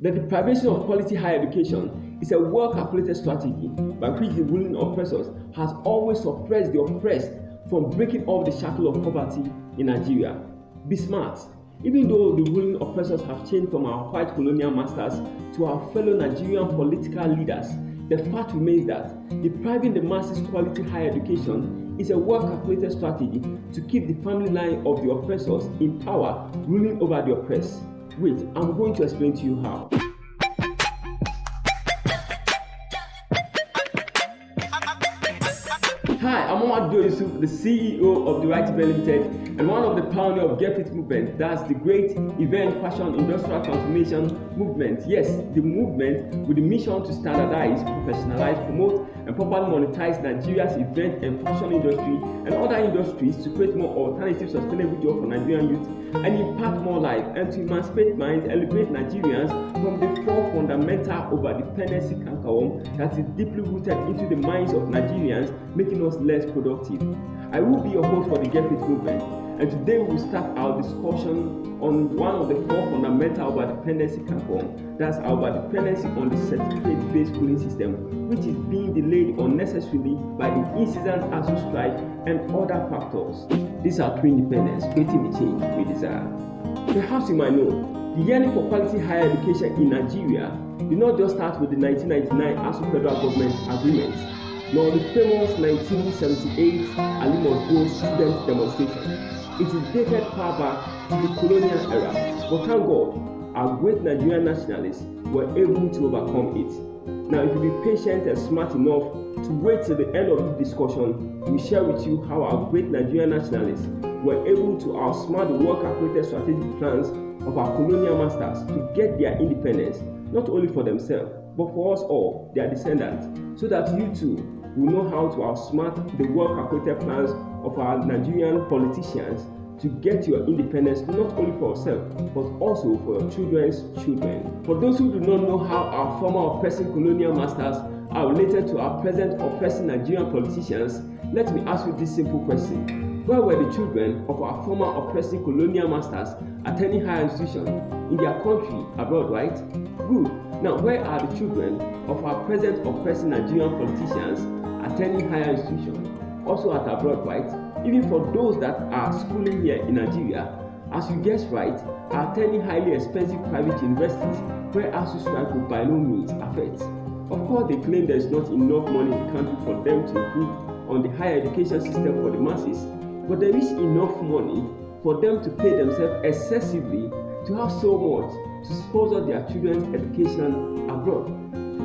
The deprivation of quality higher education is a well-calculated strategy by which the ruling oppressors has always suppressed the oppressed from breaking off the shackle of poverty in Nigeria. Be smart. Even though the ruling oppressors have changed from our white colonial masters to our fellow Nigerian political leaders, the fact remains that depriving the masses quality higher education is a well-calculated strategy to keep the family line of the oppressors in power, ruling over the oppressed. Wait, I'm going to explain to you how. Hi, I'm Yusuf, the CEO of DeRight Events Limited and one of the pioneers of GEFIT Movement. That's the Great Event Fashion Industrial Transformation Movement. Yes, the movement with the mission to standardize, professionalize, promote, and properly monetize Nigeria's event and fashion industry and other industries to create more alternative, sustainable jobs for Nigerian youth and impact more lives and to emancipate minds and liberate Nigerians from the four fundamental overdependency cankerworm that is deeply rooted into the minds of Nigerians, making us less productive. I will be your host for the GEFIT Movement, and today we will start our discussion on one of the four fundamental overdependency cankerworm. That's our overdependency on the certificate-based schooling system, which is being delayed unnecessarily by the incessant ASUU strike and other factors. These are true independence, creating the change we desire. Perhaps you might know, the yearning for quality higher education in Nigeria did not just start with the 1999 ASUU federal government agreement, nor the famous 1978 Alimos student demonstration. It is dated far back to the colonial era, but thank God, our great Nigerian nationalists were able to overcome it. Now, if you be patient and smart enough to wait till the end of the discussion, we share with you how our great Nigerian nationalists were able to outsmart the well-calculated strategic plans of our colonial masters to get their independence, not only for themselves, but for us all, their descendants, so that you too will know how to outsmart the well-calculated plans of our Nigerian politicians to get your independence not only for yourself, but also for your children's children. For those who do not know how our former oppressing colonial masters are related to our present oppressing Nigerian politicians, let me ask you this simple question. Where were the children of our former oppressing colonial masters attending higher institutions in their country, abroad, right? Good. Now, where are the children of our present oppressing Nigerian politicians attending higher institutions, also at abroad, right? Even for those that are schooling here in Nigeria, as you guessed right, are attending highly expensive private universities where ASUU strike will by no means affect. Of course, they claim there is not enough money in the country for them to improve on the higher education system for the masses, but there is enough money for them to pay themselves excessively to have so much to sponsor their children's education abroad.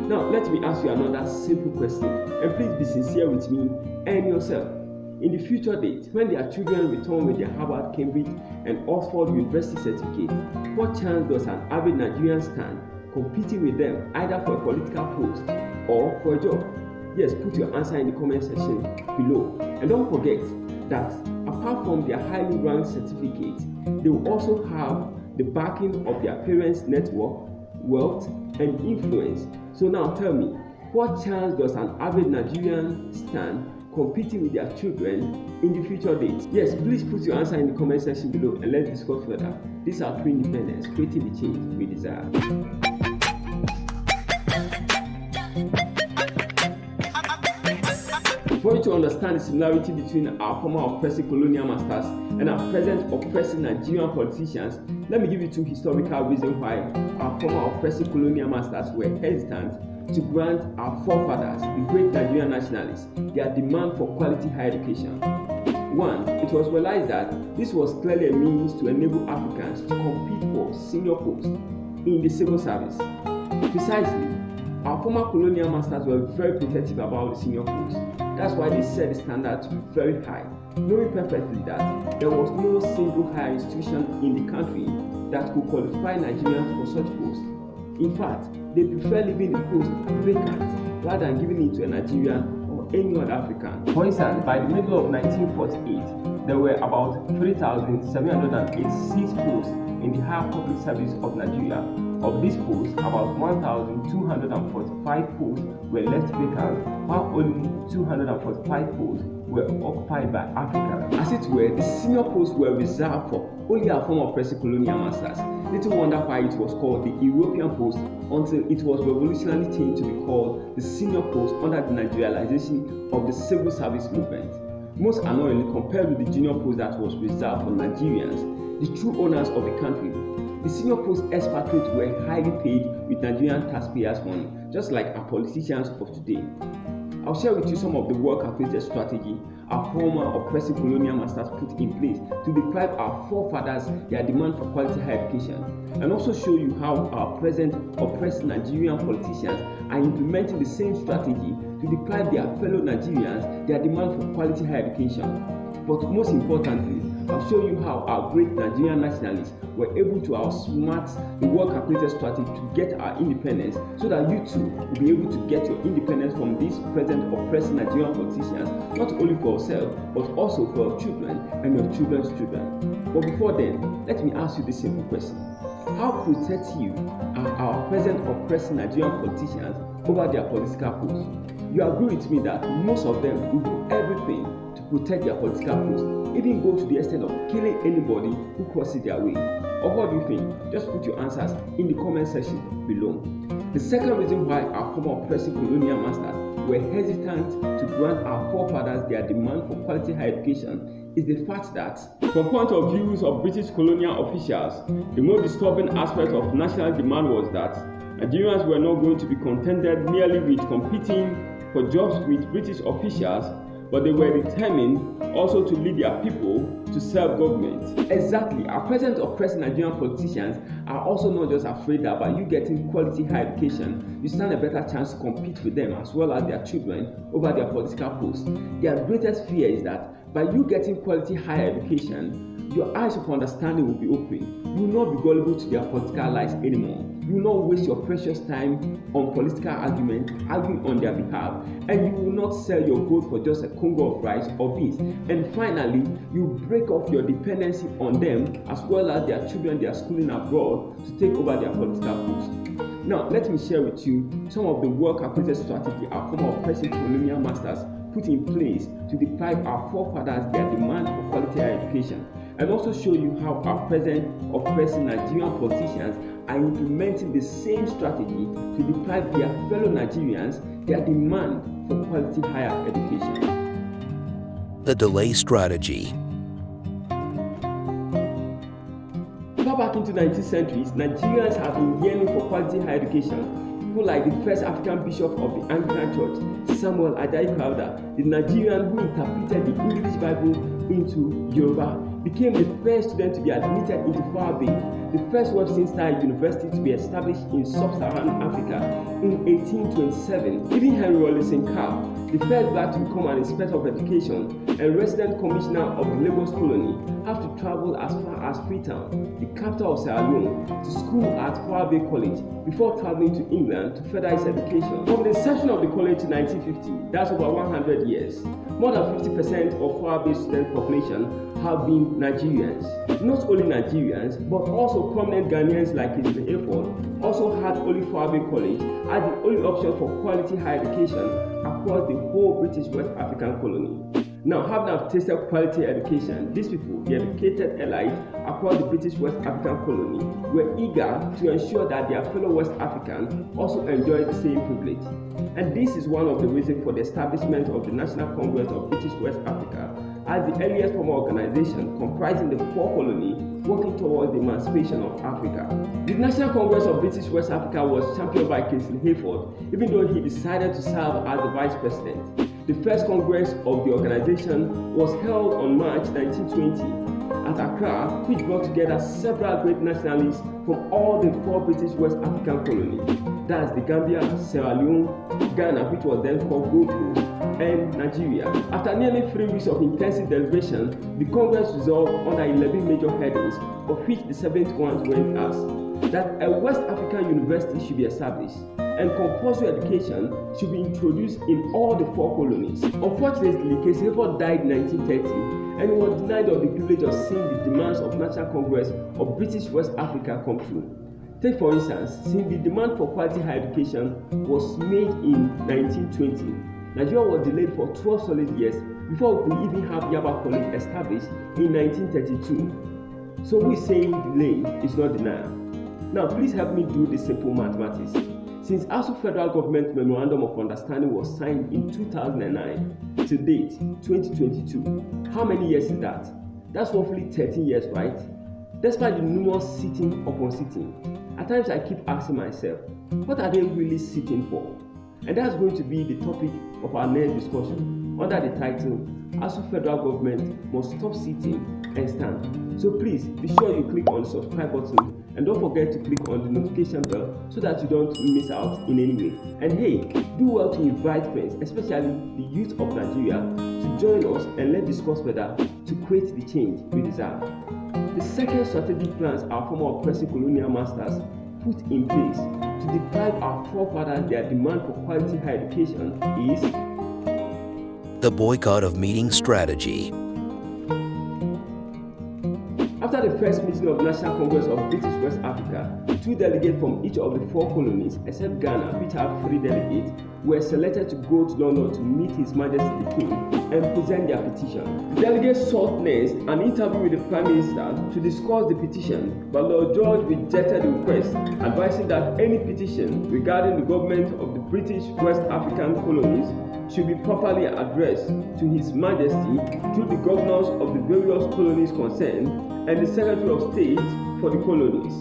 Now, let me ask you another simple question, and please be sincere with me and yourself. In the future date, when their children return with their Harvard, Cambridge, and Oxford University certificate, what chance does an average Nigerian stand competing with them either for a political post or for a job? Yes, put your answer in the comment section below. And don't forget that apart from their highly ranked certificate, they will also have the backing of their parents' network, wealth, and influence. So now tell me, what chance does an average Nigerian stand competing with their children in the future dates? Yes, please put your answer in the comment section below and let's discuss further. These are true independence, creating the change we desire. For you to understand the similarity between our former oppressive colonial masters and our present oppressing Nigerian politicians, let me give you two historical reasons why our former oppressive colonial masters were hesitant to grant our forefathers, the great Nigerian nationalists, their demand for quality higher education. One, it was realized that this was clearly a means to enable Africans to compete for senior posts in the civil service. Precisely, our former colonial masters were very protective about the senior posts. That's why they set the standard to be very high, knowing perfectly that there was no single higher institution in the country that could qualify Nigerians for such posts. In fact, they prefer leaving the post vacant rather than giving it to a Nigerian or any other African. For instance, by the middle of 1948, there were about 3,786 posts in the higher public service of Nigeria, Of these posts, about 1,245 posts were left vacant, while only 245 posts were occupied by Africans. As it were, the senior posts were reserved for only our former oppressive colonial masters. Little wonder why it was called the European post until it was revolutionarily changed to be called the senior post under the Nigerianization of the civil service movement. Most annoyingly, compared with the junior post that was reserved for Nigerians, the true owners of the country, the senior post expatriates were highly paid with Nigerian taxpayers' money, just like our politicians of today. I'll share with you some of the well-calculated strategy our former oppressive colonial masters put in place to deprive our forefathers their demand for quality higher education, and also show you how our present oppressed Nigerian politicians are implementing the same strategy to deprive their fellow Nigerians their demand for quality higher education. But most importantly, I'll show you how our great Nigerian nationalists were able to outsmart the well-calculated strategy to get our independence, so that you too will be able to get your independence from these present oppressed Nigerian politicians, not only for yourself, but also for your children and your children's children. But before then, let me ask you this simple question. How protective are our present oppressed Nigerian politicians over their political posts? You agree with me that most of them will do everything to protect their political posts, even go to the extent of killing anybody who crosses their way. Or what do you think? Just put your answers in the comment section below. The second reason why our former oppressive colonial masters were hesitant to grant our forefathers their demand for quality higher education is the fact that, from point of views of British colonial officials, the most disturbing aspect of national demand was that Nigerians were not going to be contented merely with competing for jobs with British officials, but they were determined also to lead their people to self-government. Exactly, our present oppressed Nigerian politicians are also not just afraid that by you getting quality higher education, you stand a better chance to compete with them as well as their children over their political posts. Their greatest fear is that by you getting quality higher education, your eyes of understanding will be open. You will not be gullible to their political lies anymore. You will not waste your precious time on political argument, arguing on their behalf, and you will not sell your vote for just a congo of rice or beans. And finally, you break off your dependency on them as well as their children they are schooling abroad to take over their political posts. Now, let me share with you some of the well-calculated strategy our former oppressive colonial masters put in place to deprive our forefathers their demand for quality higher education, and also show you how our present oppressed Nigerian politicians are implementing the same strategy to deprive their fellow Nigerians their demand for quality higher education. The delay strategy. Far back into the 19th century, Nigerians have been yearning for quality higher education. People like the first African bishop of the Anglican Church, Samuel Ajayi Crowther, the Nigerian who interpreted the English Bible into Yoruba, became the first student to be admitted into Farabi, the first Western-style university to be established in sub-Saharan Africa in 1827. Even Henry Rawlinson Carr, the first black to become an inspector of education and resident commissioner of the Lagos colony, have to travel as far as Freetown, the capital of Sierra Leone, to school at Farabi College before traveling to England to further his education. From the inception of the college in 1950, that's over 100 years, more than 50% of Farabi's student population have been Nigerians. Not only Nigerians, but also prominent Ghanaians like Kizzy Hayford also had only Farabi College as the only option for quality higher education across the whole British West African colony. Now, having tasted quality education, these people, the educated elite across the British West African colony, were eager to ensure that their fellow West Africans also enjoyed the same privilege. And this is one of the reasons for the establishment of the National Congress of British West Africa as the earliest formal organization comprising the four colonies working towards the emancipation of Africa. The National Congress of British West Africa was championed by Kingsley Hayford, even though he decided to serve as the vice president. The first Congress of the organization was held on March 1920 at Accra, which brought together several great nationalists from all the four British West African colonies. That's the Gambia, Sierra Leone, Ghana, which was then called Gold Coast, and Nigeria. After nearly 3 weeks of intensive deliberation, the Congress resolved under 11 major headings, of which the 7th one went as that a West African university should be established and compulsory education should be introduced in all the four colonies. Unfortunately, Kingsley Hayford died in 1930 and he was denied of the privilege of seeing the demands of National Congress of British West Africa come true. Take for instance, since the demand for quality higher education was made in 1920, Nigeria was delayed for 12 solid years before we could even have Yaba College established in 1932. So we're saying delay is not denial. Now please help me do the simple mathematics. Since ASUU Federal Government Memorandum of Understanding was signed in 2009 to date 2022, how many years is that? That's roughly 13 years, right? Despite the numerous sitting upon sitting, at times I keep asking myself, what are they really sitting for? And that's going to be the topic of our next discussion under the title, ASUU Federal Government Must Stop Sitting and Stand. So please be sure you click on the subscribe button and don't forget to click on the notification bell so that you don't miss out in any way. And hey, do well to invite friends, especially the youth of Nigeria, to join us and let's discuss further to create the change we deserve. The second strategic plans our former oppressing colonial masters put in place to deprive our forefathers their demand for quality higher education is the boycott of meeting strategy. After the first meeting of National Congress of British West Africa, 2 delegates from each of the 4 colonies, except Ghana, which have 3 delegates, were selected to go to London to meet His Majesty the King and present their petition. The delegates sought next an interview with the Prime Minister to discuss the petition, but Lord George rejected the request, advising that any petition regarding the government of the British West African colonies should be properly addressed to His Majesty through the governors of the various colonies concerned and the Secretary of State for the colonies.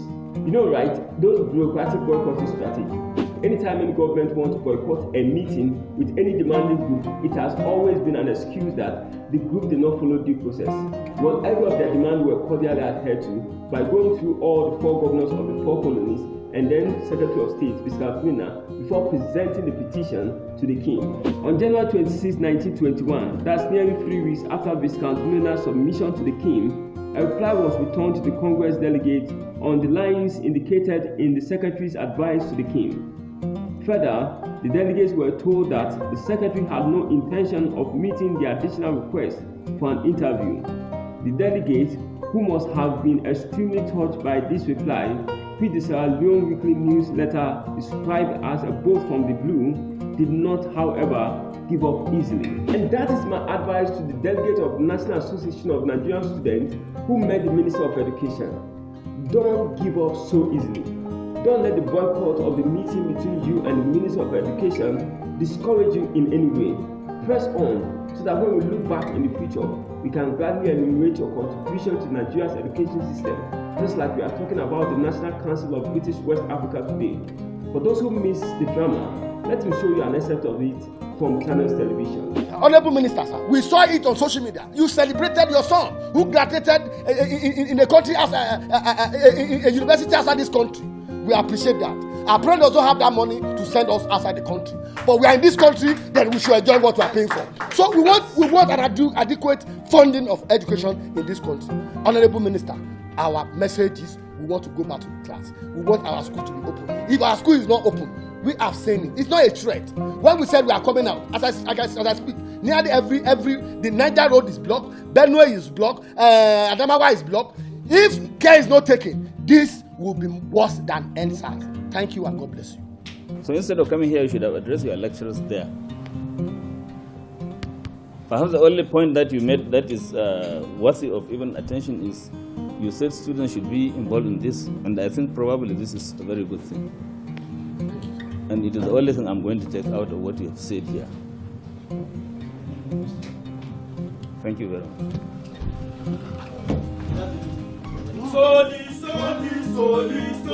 You know, right, those bureaucratic boycotting strategy. Anytime any government wants to boycott a meeting with any demanding group, it has always been an excuse that the group did not follow due process. Well, every of their demands were cordially adhered to by going through all the 4 governors of the 4 colonies and then Secretary of State, Mr. Winner, before presenting the petition to the King. On January 26, 1921, that's nearly 3 weeks after Viscount Winner's submission to the King, a reply was returned to the Congress delegate on the lines indicated in the Secretary's advice to the King. Further, the delegates were told that the Secretary had no intention of meeting the additional request for an interview. The delegates, who must have been extremely touched by this reply, which the Sierra Leone Weekly newsletter described as a bolt from the blue, did not, however, give up easily. And that is my advice to the delegate of the National Association of Nigerian Students who met the Minister of Education. Don't give up so easily. Don't let the boycott of the meeting between you and the Minister of Education discourage you in any way. Press on so that when we look back in the future, we can gladly enumerate your contribution to Nigeria's education system, just like we are talking about the National Council of British West Africa today. For those who miss the drama, let me show you an excerpt of it from Channels Television. Honorable Minister, sir, we saw it on social media. You celebrated your son who graduated in a country as a university outside this country. We appreciate that. Our parents also have that money to send us outside the country. But we are in this country, then we should enjoy what we are paying for. So we want an adequate funding of education in this country. Honorable Minister, our message is we want to go back to class. We want our school to be open. If our school is not open, we have seen it. It's not a threat. When we said we are coming out, as I speak, nearly the Niger road is blocked, Benue is blocked, Adamawa is blocked. If care is not taken, this will be worse than NSAS. Thank you and God bless you. So instead of coming here, you should have addressed your lecturers there. Perhaps the only point that you made that is worthy of even attention is you said students should be involved in this, and I think probably this is a very good thing. And it is the only thing I'm going to take out of what you have said here. Thank you very much.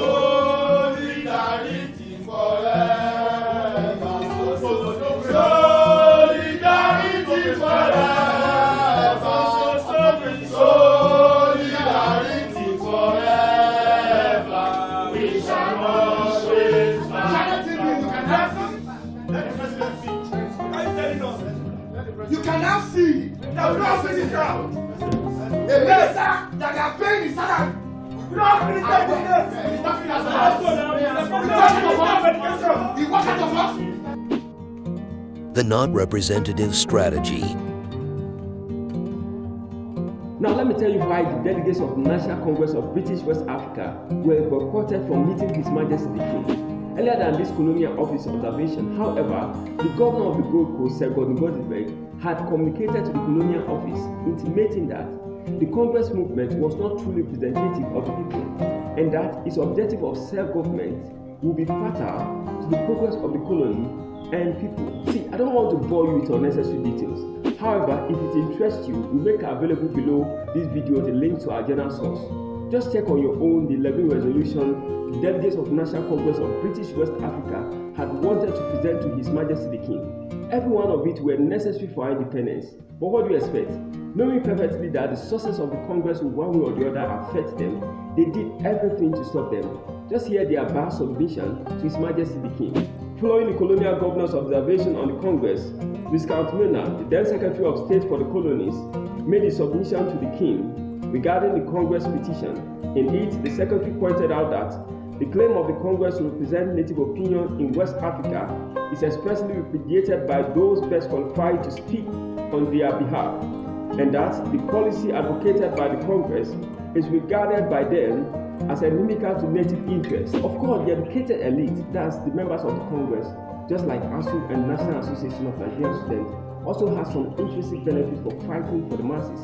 Solidarity forever. Solidarity forever. Solidarity forever. We shall always fight. You can now see the president crowd. A minister that are paying his salary. The not representative strategy. Now let me me tell you why the delegates of the National Congress of British West Africa were boycotted from meeting His Majesty the King. Earlier than this colonial office observation, however, the governor of the Gold Coast, Sir Gordon Goddenberg, had communicated to the colonial office intimating that the Congress movement was not truly representative of the people and that its objective of self-government would be fatal to the progress of the colony and people. See, I don't want to bore you with unnecessary details. However, if it interests you, we make available below this video the link to our journal source. Just check on your own the 11 resolution the delegates of the National Congress of British West Africa had wanted to present to His Majesty the King. Every one of it were necessary for our independence. But what do you expect? Knowing perfectly that the sources of the Congress will one way or the other affect them, they did everything to stop them. Just hear their vast submission to His Majesty the King. Following the colonial governor's observation on the Congress, Viscount Milner, the then Secretary of State for the Colonies, made a submission to the King regarding the Congress petition. In it, the Secretary pointed out that the claim of the Congress to represent native opinion in West Africa is expressly repudiated by those best qualified to speak on their behalf, and that the policy advocated by the Congress is regarded by them as inimical to native interests. Of course, the educated elite, that's the members of the Congress, just like ASUU and National Association of Nigerian Students, also has some intrinsic benefits for fighting for the masses.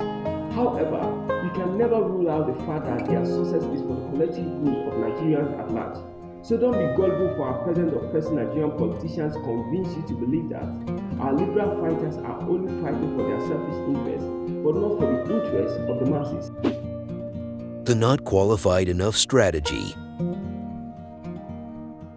However, you can never rule out the fact that their success is for the collective good of Nigerians at large. So don't be gullible for our present oppressing Nigerian politicians to convince you to believe that our liberal fighters are only fighting for their selfish interests, but not for the interests of the masses. The not qualified enough strategy.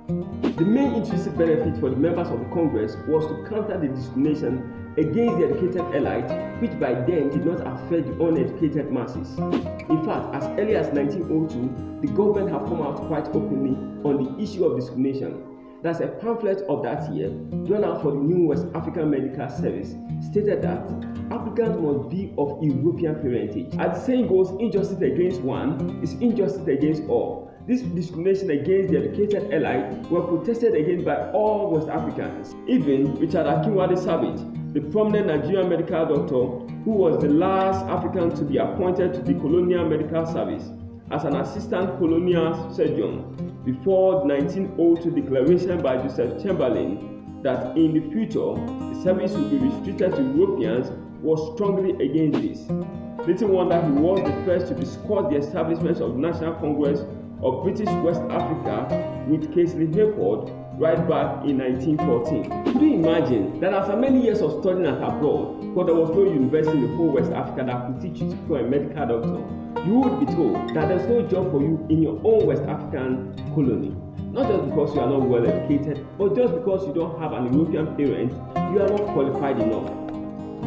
The main intrinsic benefit for the members of the Congress was to counter the discrimination against the educated elite, which by then did not affect the uneducated masses. In fact, as early as 1902, the government had come out quite openly on the issue of discrimination. That's a pamphlet of that year, drawn out for the new West African Medical Service, stated that applicants must be of European parentage. As the saying goes, injustice against one is injustice against all. This discrimination against the educated elite were protested against by all West Africans. Even Richard Akinwale Savage, the prominent Nigerian medical doctor who was the last African to be appointed to the colonial medical service as an assistant colonial surgeon before the 1902 declaration by Joseph Chamberlain that in the future the service would be restricted to Europeans, was strongly against this. Little wonder he was the first to discuss the establishment of the National Congress of British West Africa with Casely Hayford right back in 1914. Could you imagine that after many years of studying at abroad, but there was no university in the whole West Africa that could teach you to become a medical doctor, you would be told that there's no job for you in your own West African colony. Not just because you are not well educated, but just because you don't have an European parent, you are not qualified enough.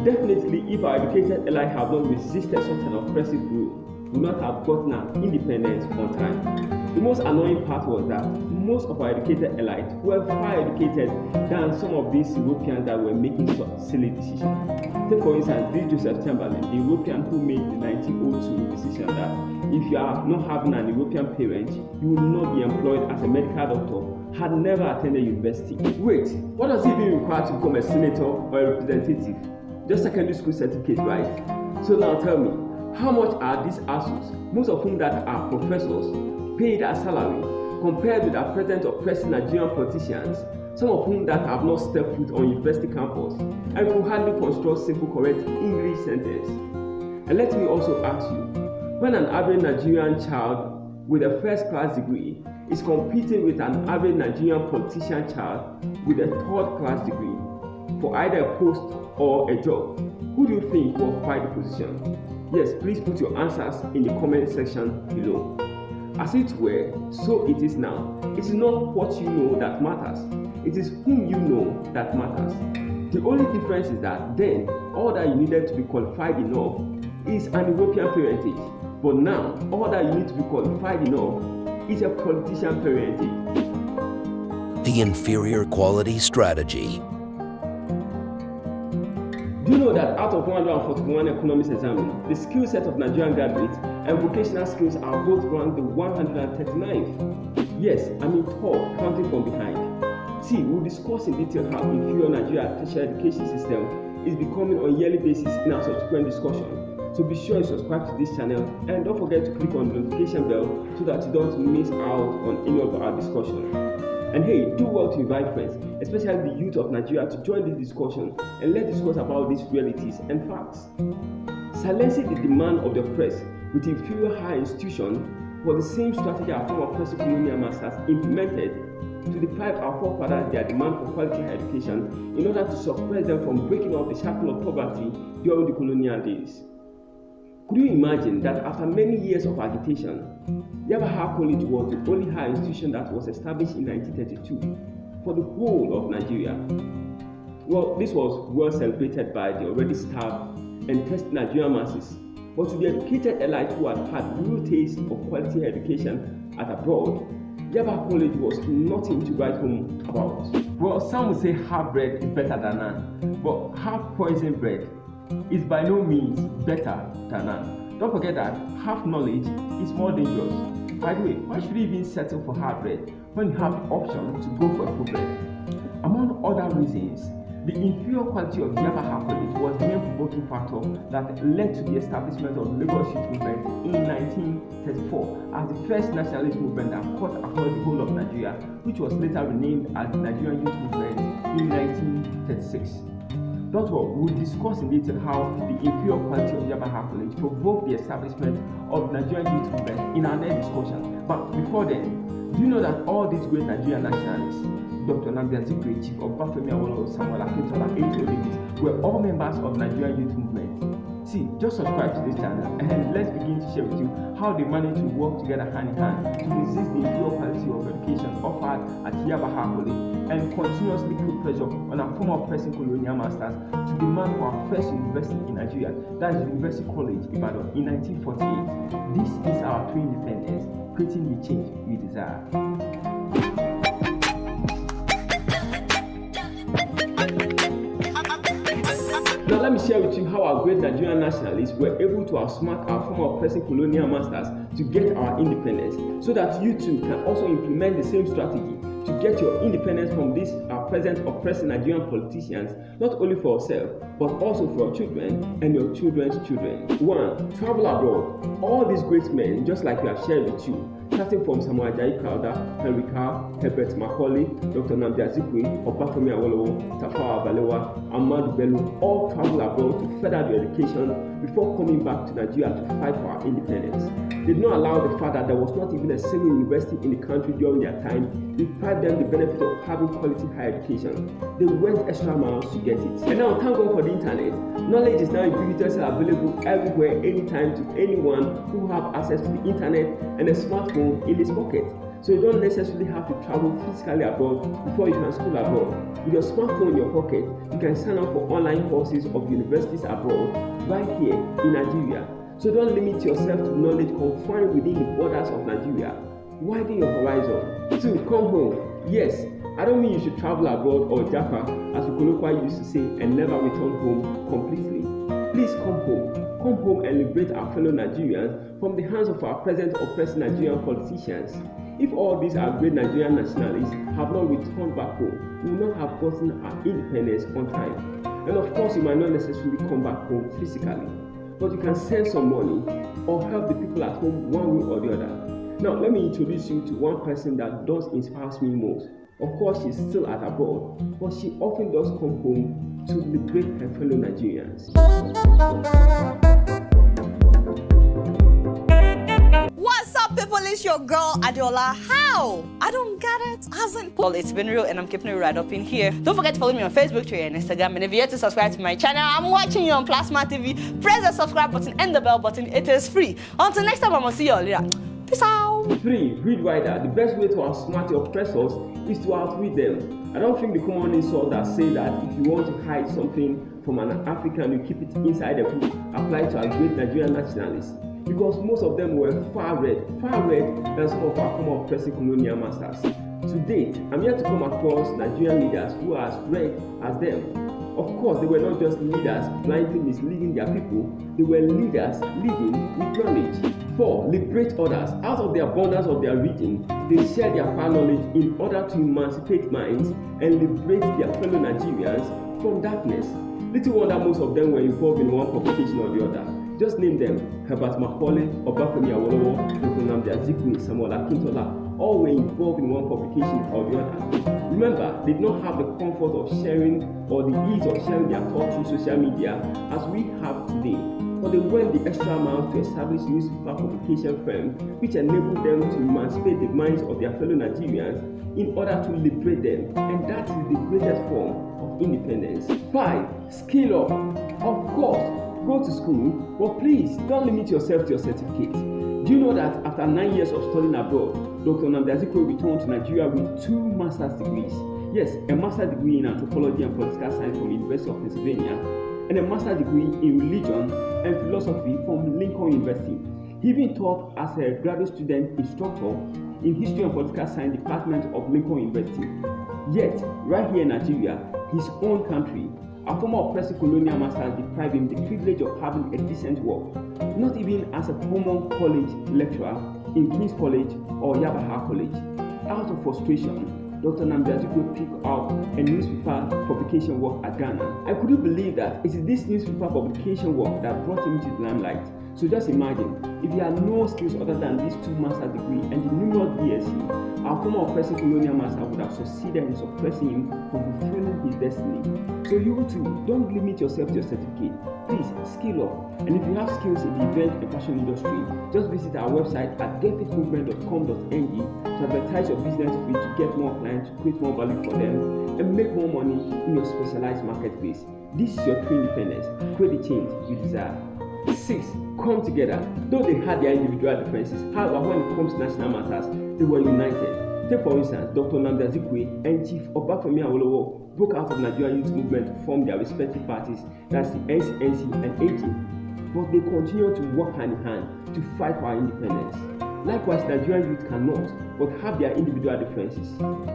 Definitely, if our educated elite have not resisted such an oppressive rule, we would not have gotten our independence on time. The most annoying part was that most of our educated elite were far educated than some of these Europeans that were making such silly decisions. Take for instance this Joseph Chamberlain, the European who made the 1902 decision that if you are not having an European parent, you will not be employed as a medical doctor, had never attended university. Wait, what does it even require to become a senator or a representative? Just secondary school certificate, right? So now tell me, how much are these ASUUs, most of whom that are professors, paid as salary, compared with our present oppressing Nigerian politicians, some of whom that have not stepped foot on university campus and could hardly construct simple correct English sentence? And let me also ask you, when an average Nigerian child with a first-class degree is competing with an average Nigerian politician child with a third-class degree for either a post or a job, who do you think will occupy the position? Yes, please put your answers in the comment section below. As it were, so it is now. It is not what you know that matters. It is whom you know that matters. The only difference is that then, all that you needed to be qualified enough is an European parentage. But now, all that you need to be qualified enough is a politician parentage. The inferior quality strategy. Do you know that out of 141 economics examined, the skill set of Nigerian graduates and vocational skills are both ranked the 139th? Yes, I mean third, counting from behind. See, we'll discuss in detail how inferior Nigeria's tertiary education system is becoming on a yearly basis in our subsequent discussion. So be sure you subscribe to this channel and don't forget to click on the notification bell so that you don't miss out on any of our discussion. And hey, do well to invite friends, especially the youth of Nigeria, to join this discussion and let's discuss about these realities and facts. Silencing the demand of the oppressed with inferior higher institutions was the same strategy our former oppressive colonial masters implemented to deprive our forefathers their demand for quality education in order to suppress them from breaking off the shackle of poverty during the colonial days. Could you imagine that after many years of agitation, Yabaha College was the only higher institution that was established in 1932 for the whole of Nigeria? Well, this was well celebrated by the already starved and tested Nigerian masses, but to the educated elite who had had real taste of quality education at abroad, Yabaha College was nothing to write home about. Well, some would say half bread is better than none, but half poisoned bread is by no means better than none. Don't forget that half knowledge is more dangerous. By the way, why should you even settle for half bread when you have the option to go for a full bread? Among other reasons, the inferior quality of Yabaha College was the main provoking factor that led to the establishment of the Liberate Movement in 1934 as the first nationalist movement that cut across the whole of Nigeria, which was later renamed as the Nigerian Youth Movement in 1936. Don't worry, we'll discuss in detail how the inferior quality of Yabaha College provoked the establishment of the Nigerian Youth Movement in our next discussion. But before then, do you know that all these great Nigerian nationalists, Dr. Nigerian, Chief of Bafemi Awolowo, Samuel Akintola, A.T.O. Davis, were all members of the Nigerian Youth Movement? See, just subscribe to this channel and let's begin to share with you how they managed to work together hand in hand to resist the inferior quality of education offered at Yabaha College and continuously put pressure on our former oppressing colonial masters to demand for our first university in Nigeria, that is University College Ibadan, in 1948. This is our true independence, creating the change we desire. Now let me share with you how our great Nigerian nationalists were able to outsmart our former oppressing colonial masters to get our independence, so that you too can also implement the same strategy to get your independence from these our present oppressing Nigerian politicians, not only for yourself, but also for your children and your children's children. 1. Travel abroad. All these great men, just like we have shared with you, starting from Samuel Crowther, Henry Cow, Herbert Macaulay, Dr. Nnamdi Azikiwe, Obafemi Awolowo, Tafawa Balewa, Ahmadu Bello, all traveled abroad to further their education before coming back to Nigeria to fight for our independence. They did not allow the fact that there was not even a single university in the country during their time, deprived them the benefit of having quality higher education. They went extra miles to get it. And now, thank God for the internet. Knowledge is now ubiquitously available everywhere, anytime, to anyone who have access to the internet and a smartphone in his pocket. So you don't necessarily have to travel physically abroad before you can school abroad. With your smartphone in your pocket, you can sign up for online courses of universities abroad right here in Nigeria. So don't limit yourself to knowledge confined within the borders of Nigeria. Widen your horizon. 2. Come home. Yes, I don't mean you should travel abroad or japa, as we colloquially used to say, and never return home completely. Please come home. Come home and liberate our fellow Nigerians from the hands of our present oppressed Nigerian politicians. If all these our great Nigerian nationalists have not returned back home, we will not have gotten our independence on time. And of course, you might not necessarily come back home physically, but you can send some money or help the people at home one way or the other. Now, let me introduce you to one person that does inspire me most. Of course, she's still at abroad, but she often does come home to liberate her fellow Nigerians. What's up, people? It's your girl Adiola. How? I don't get it. Hasn't. Well, it's been real, and I'm keeping it right up in here. Don't forget to follow me on Facebook, Twitter, and Instagram. And if you're yet to subscribe to my channel, I'm watching you on Plasma TV. Press the subscribe button and the bell button. It is free. Until next time, I'm gonna see you all later. Peace out. 3. Read wider. The best way to outsmart your oppressors is to outread them. I don't think the common insult that say that if you want to hide something from an African, you keep it inside a book apply to our great Nigerian nationalists. Because most of them were far read than some of our former oppressive colonial masters. To date, I'm yet to come across Nigerian leaders who are as read as them. Of course, they were not just leaders blindly misleading their people, they were leaders leading with knowledge. 4. Liberate others. Out of the abundance of their region, they share their power knowledge in order to emancipate minds and liberate their fellow Nigerians from darkness. Little wonder most of them were involved in one publication or the other. Just name them: Herbert Macaulay, Obafemi Awolowo, Dr. Nnamdi Azikiwe, Samuel Akintola. All were involved in one publication or the other. Remember, they did not have the comfort of sharing or the ease of sharing their thoughts through social media as we have today. But they went the extra mile to establish newspaper publication firms which enabled them to emancipate the minds of their fellow Nigerians in order to liberate them, and that is the greatest form of independence. 5. Skill up. Of course, go to school, but please don't limit yourself to your certificate. Do you know that after 9 years of studying abroad, Dr. Nnamdi Azikiwe returned to Nigeria with 2 master's degrees? Yes, a master's degree in anthropology and political science from the University of Pennsylvania, and a master's degree in religion and philosophy from Lincoln University. He even taught as a graduate student instructor in history and political science department of Lincoln University. Yet, right here in Nigeria, his own country, a former oppressing colonial master deprived him the privilege of having a decent work, not even as a common college lecturer in King's College or Yabaha College. Out of frustration, Dr. Nnamdi Azikiwe picked up a newspaper publication work at Ghana. I couldn't believe that it is this newspaper publication work that brought him to the limelight. So just imagine, if he had no skills other than these 2 master's degrees and the numerous BSc, our former oppressing colonial master would have succeeded in suppressing him from fulfilling his destiny. So you too, don't limit yourself to your certificate. Please, skill up. And if you have skills in the event and fashion industry, just visit our website at gefitmovement.com.ng to advertise your business free to get more clients, to create more value for them, and make more money in your specialized marketplace. This is your true independence. Create the change you desire. 6. Come together. Though they had their individual differences, however, when it comes to national matters, they were united. Take for instance, Dr. Nnamdi Azikiwe and Chief Obafemi Awolowo broke out of Nigerian youth movement to form their respective parties, that's the NCNC and AG. But they continue to work hand in hand to fight for our independence. Likewise, Nigerian youth cannot but have their individual differences.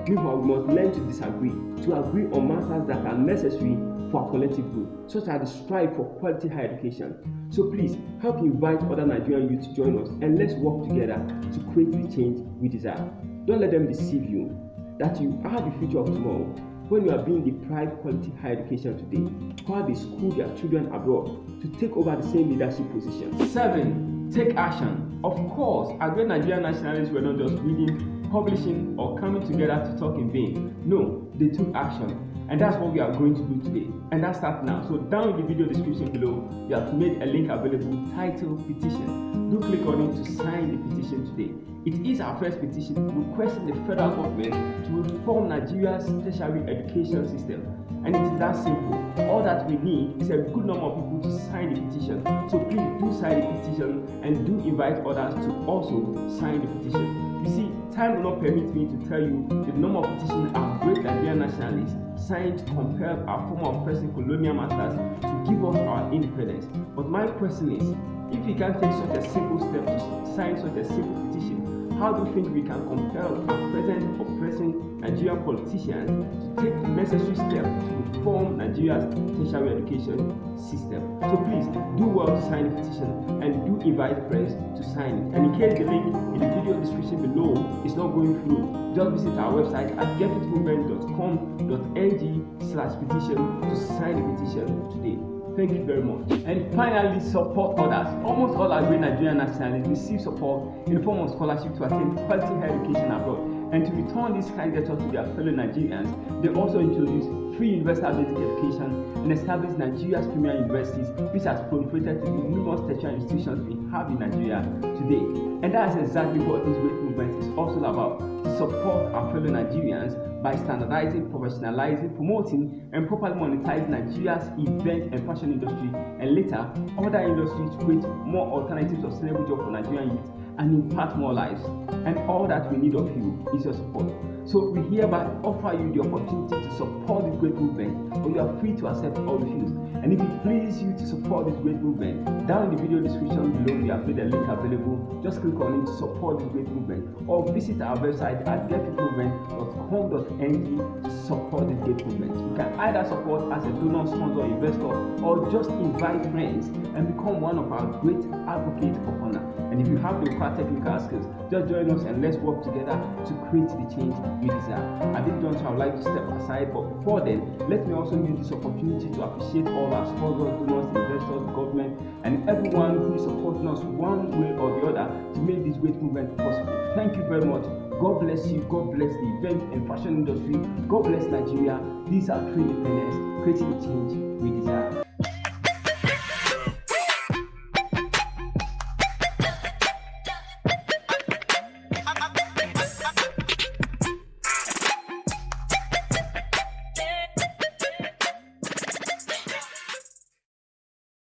Meanwhile, we must learn to disagree, to agree on matters that are necessary for our collective good, such as the strive for quality higher education. So please, help invite other Nigerian youth to join us and let's work together to create the change we desire. Don't let them deceive you that you are the future of tomorrow when you are being deprived quality higher education today, while they school their children abroad to take over the same leadership position. 7. Take action. Of course, our great Nigerian nationalists were not just reading, publishing, or coming together to talk in vain. No, they took action. And that's what we are going to do today. And that starts now. So down in the video description below, we have made a link available titled Petition. Do click on it to sign the petition today. It is our first petition requesting the federal government to reform Nigeria's tertiary education system. And it is that simple. All that we need is a good number of people to sign the petition. So please do sign the petition and do invite others to also sign the petition. You see, time will not permit me to tell you the number of petitions our great Nigerian nationalists signed to compel our former oppressing colonial masters to give us our independence. But my question is, if we can take such a simple step to sign such a simple petition, how do you think we can compel our present oppressing Nigerian politicians to take the necessary steps to reform Nigeria's tertiary education system? So please do well to sign the petition and do invite friends to sign it. And in case the link in the video description below is not going through, just visit our website at gefitmovement.com.ng/petition to sign the petition today. Thank you very much. And finally, support others. Almost all our great Nigerian nationalists receive support in the form of scholarship to attend quality higher education abroad. And to return this kind gesture to their fellow Nigerians, they also introduced free universal basic education and established Nigeria's premier universities, which has proliferated to the numerous tertiary institutions we have in Nigeria today. And that is exactly what this great movement is also about: to support our fellow Nigerians by standardizing, professionalizing, promoting, and properly monetizing Nigeria's event and fashion industry, and later other industries to create more alternative sustainable jobs for Nigerian youth and impact more lives. And all that we need of you is your support. So we hereby offer you the opportunity to support this great movement, but you are free to accept or refuse. And if it pleases you to support this great movement, down in the video description below we have made a link available. Just click on it to support this great movement, or visit our website at gefitmovement.com.ng to support this great movement. You can either support as a donor, sponsor, investor, or just invite friends and become one of our great advocates of honor. And And if you have the required technical skills, just join us and let's work together to create the change we desire. At this juncture, I would like to step aside, but before then, let me also use this opportunity to appreciate all our sponsors, donors, investors, government, and everyone who is supporting us one way or the other to make this great movement possible. Thank you very much. God bless you. God bless the event and fashion industry. God bless Nigeria. These are true independence, creating the change we desire.